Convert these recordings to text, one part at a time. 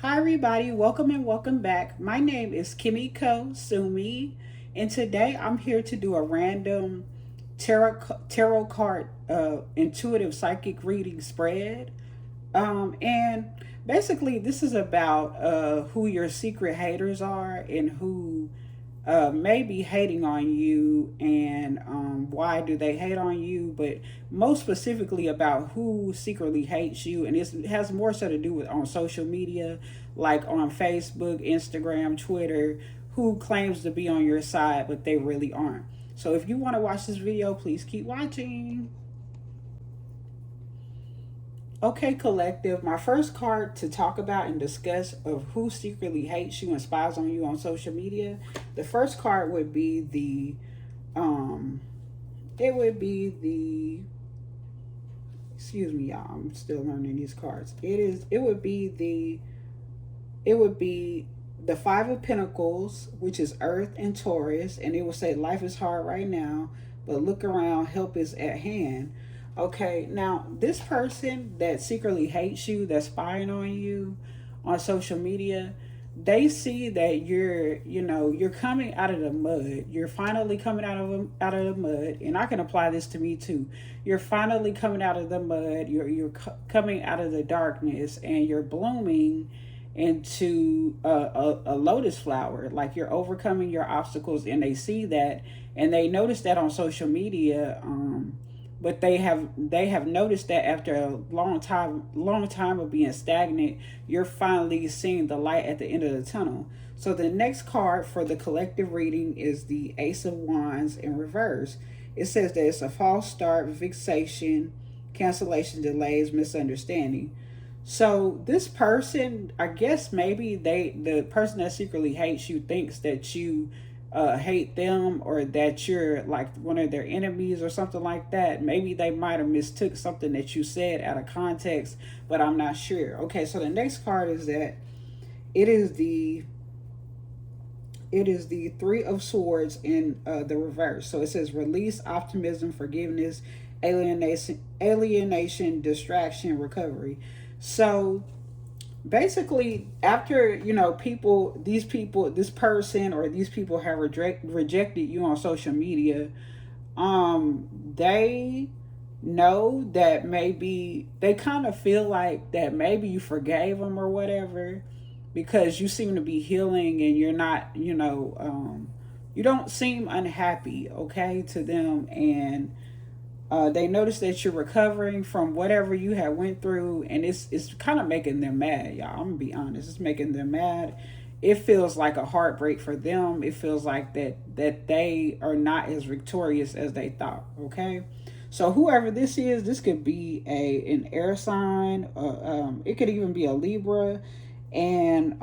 Hi, everybody. Welcome and welcome back. My name is Kimiko Sumi, and today I'm here to do a random tarot card intuitive psychic reading spread. And basically, this is about who your secret haters are and who may be hating on you, and why do they hate on you, but most specifically about who secretly hates you. And it has more so to do with on social media, like on Facebook, Instagram, Twitter, who claims to be on your side but they really aren't. So if you want to watch this video, please keep watching. Okay, collective. My first card to talk about and discuss of who secretly hates you and spies on you on social media. The first card would be the it would be the excuse me, y'all. I'm still learning these cards. It would be the Five of Pentacles, which is Earth and Taurus, and it will say life is hard right now, but look around, help is at hand. Okay, now this person that secretly hates you, that's spying on you on social media, they see that you're coming out of the mud. You're finally coming out of the mud, and I can apply this to me too. You're finally coming out of the mud. Coming out of the darkness, and you're blooming into a lotus flower. Like you're overcoming your obstacles, and they see that, and they notice that on social media. But they have noticed that after a long time of being stagnant, you're finally seeing the light at the end of the tunnel. So the next card for the collective reading is the Ace of Wands in reverse. It says that it's a false start, fixation, cancellation, delays, misunderstanding. So this person, I guess maybe the person that secretly hates you thinks that you hate them, or that you're like one of their enemies or something like that. Maybe they might have mistook something that you said out of context, but I'm not sure. Okay, so the next card is that it is the Three of Swords in the reverse. So it says release, optimism, forgiveness, alienation, distraction, recovery. So basically, after this person or these people have rejected you on social media, they know that maybe they kind of feel like that maybe you forgave them or whatever, because you seem to be healing, and you're not, you don't seem unhappy, okay, to them. And they notice that you're recovering from whatever you had went through, and it's kind of making them mad, y'all. I'm gonna be honest, it's making them mad. It feels like a heartbreak for them. It feels like that they are not as victorious as they thought. Okay, so whoever this is, this could be an air sign. It could even be a Libra, and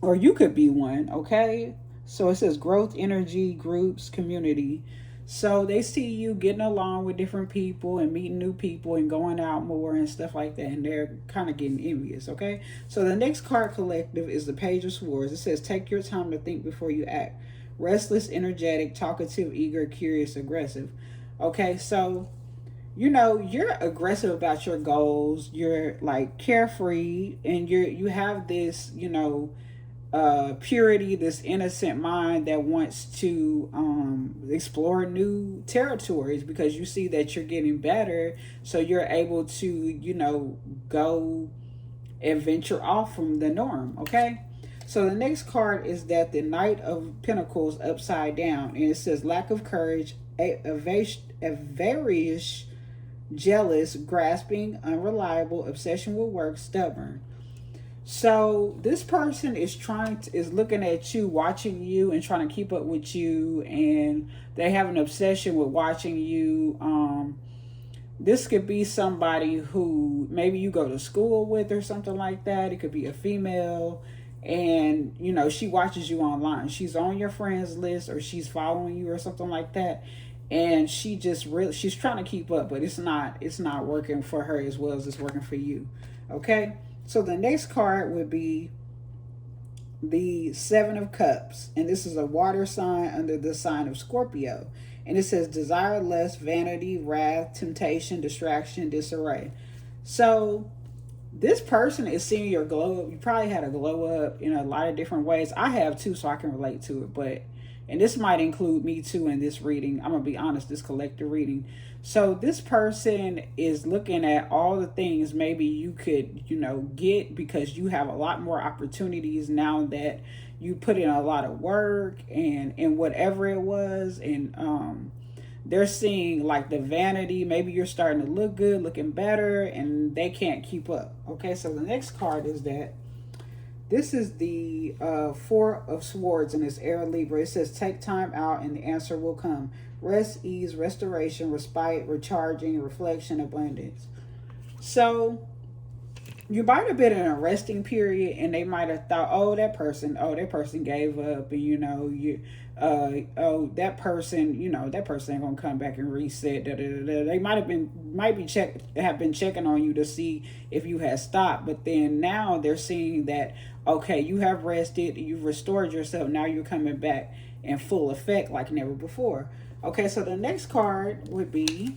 or you could be one. Okay, so it says growth, energy, groups, community. So they see you getting along with different people and meeting new people and going out more and stuff like that. And they're kind of getting envious, okay? So the next card collective is the Page of Swords. It says, take your time to think before you act. Restless, energetic, talkative, eager, curious, aggressive. Okay, so, you're aggressive about your goals. You're like carefree, and you have this, purity, this innocent mind that wants to explore new territories, because you see that you're getting better, so you're able to, go and venture off from the norm. Okay, so the next card is that the Knight of Pentacles upside down, and it says lack of courage, avaricious, jealous, grasping, unreliable, obsession with work, stubborn. So this person is looking at you, watching you, and trying to keep up with you, and they have an obsession with watching you. This could be somebody who maybe you go to school with or something like that. It could be a female, and she watches you online. She's on your friends list, or she's following you or something like that. And she's trying to keep up, but it's not working for her as well as it's working for you. Okay? So the next card would be the Seven of Cups, and this is a water sign under the sign of Scorpio. And it says desire less, vanity, wrath, temptation, distraction, disarray. So This person is seeing your glow up. You probably had a glow up in a lot of different ways. I have too, so I can relate to it. But, and this might include me too in this reading. I'm gonna be honest, this collective reading. So this person is looking at all the things maybe you could, get, because you have a lot more opportunities now that you put in a lot of work and whatever it was. And they're seeing like the vanity. Maybe you're starting to look good, looking better, and they can't keep up. Okay, so the next card is that this is the Four of Swords, and it's Air Libra. It says, take time out and the answer will come. Rest, ease, restoration, respite, recharging, reflection, abundance. So you might have been in a resting period, and they might have thought, that person gave up, and that person, that person ain't gonna come back and reset. They might have been checking on you to see if you had stopped, but then now they're seeing that, okay, you have rested, you've restored yourself, now you're coming back in full effect like never before. Okay, so the next card would be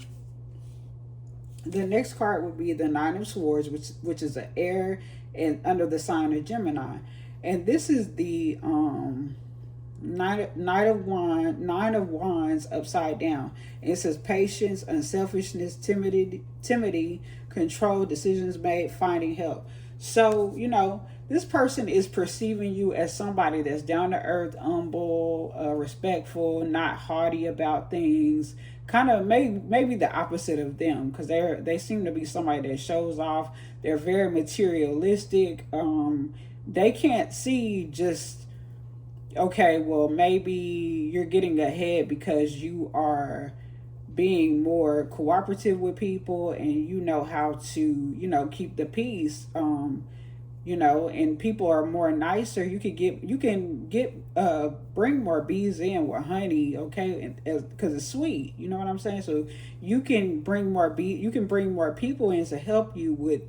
the Nine of Swords, which is an air and under the sign of Gemini, and this is the Nine of Wands upside down. And it says patience, unselfishness, timidity, control, decisions made, finding help. So this person is perceiving you as somebody that's down to earth, humble, respectful, not haughty about things. Kind of maybe the opposite of them, because they seem to be somebody that shows off. They're very materialistic. They can't see just, okay, well, maybe you're getting ahead because you are being more cooperative with people, and you know how to keep the peace. And people are more nicer. You can get bring more bees in with honey, okay, because it's sweet. You know what I'm saying? So you can bring more people in to help you with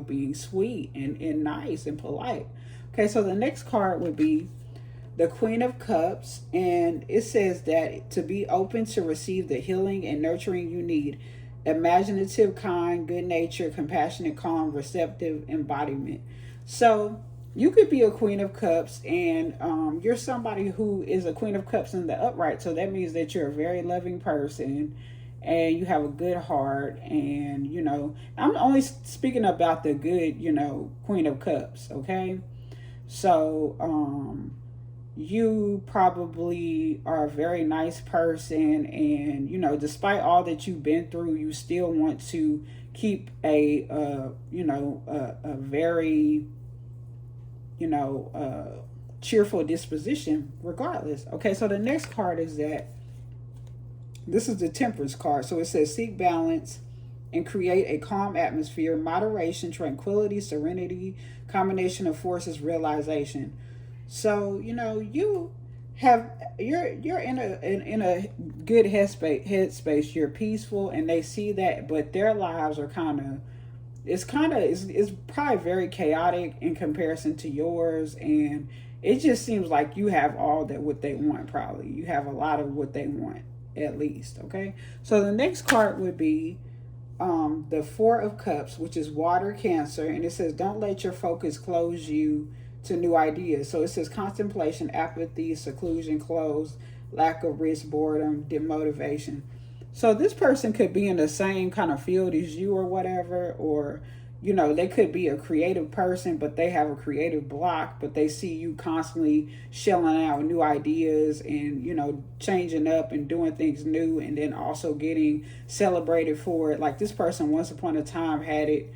being sweet and nice and polite. Okay, so the next card would be the Queen of Cups, and it says that to be open to receive the healing and nurturing you need. Imaginative, kind, good natured, compassionate, calm, receptive embodiment. So you could be a Queen of Cups, and you're somebody who is a Queen of Cups in the upright. So that means that you're a very loving person, and you have a good heart. And I'm only speaking about the good, Queen of Cups. Okay, so you probably are a very nice person, and despite all that you've been through, you still want to keep a very cheerful disposition regardless. Okay, so the next card is that this is the Temperance card. So it says seek balance and create a calm atmosphere, moderation, tranquility, serenity, combination of forces, realization. So you're in a good headspace. You're peaceful, and they see that, but their lives are it's probably very chaotic in comparison to yours, and it just seems like you have all that what they want. Probably you have a lot of what they want, at least. Okay, so the next card would be the Four of Cups, which is water, Cancer, and it says don't let your focus close you to new ideas. So it says contemplation, apathy, seclusion, close, lack of risk, boredom, demotivation. So this person could be in the same kind of field as you or whatever, or they could be a creative person, but they have a creative block, but they see you constantly shelling out new ideas and changing up and doing things new, and then also getting celebrated for it. Like this person once upon a time had it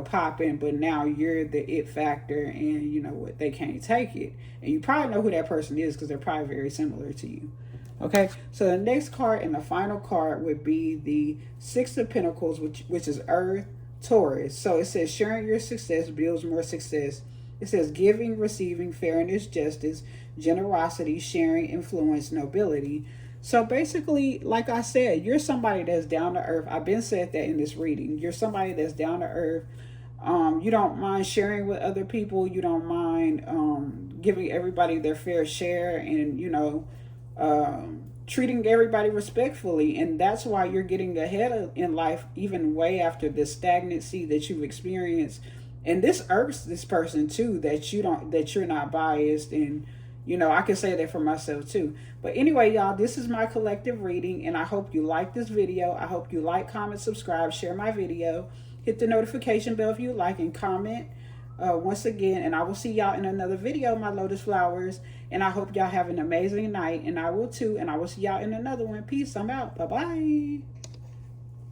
popping, but now you're the it factor, and what, they can't take it. And you probably know who that person is, because they're probably very similar to you. Okay, so the next card and the final card would be the Six of Pentacles, which is Earth, Taurus. So it says sharing your success builds more success. It says giving, receiving, fairness, justice, generosity, sharing, influence, nobility. So basically, like I said, you're somebody that's down to earth. I've been said that in this reading. You're somebody that's down to earth. You don't mind sharing with other people. You don't mind giving everybody their fair share, and treating everybody respectfully. And that's why you're getting ahead in life, even way after the stagnancy that you've experienced And this irks this person too, that you're not biased. And I can say that for myself too. But anyway, y'all, this is my collective reading, and I hope you like this video. I hope you like, comment, subscribe, share my video, hit the notification bell if you like, and comment once again. And I will see y'all in another video, my lotus flowers. And I hope y'all have an amazing night, and I will too. And I will see y'all in another one. Peace. I'm out. Bye bye.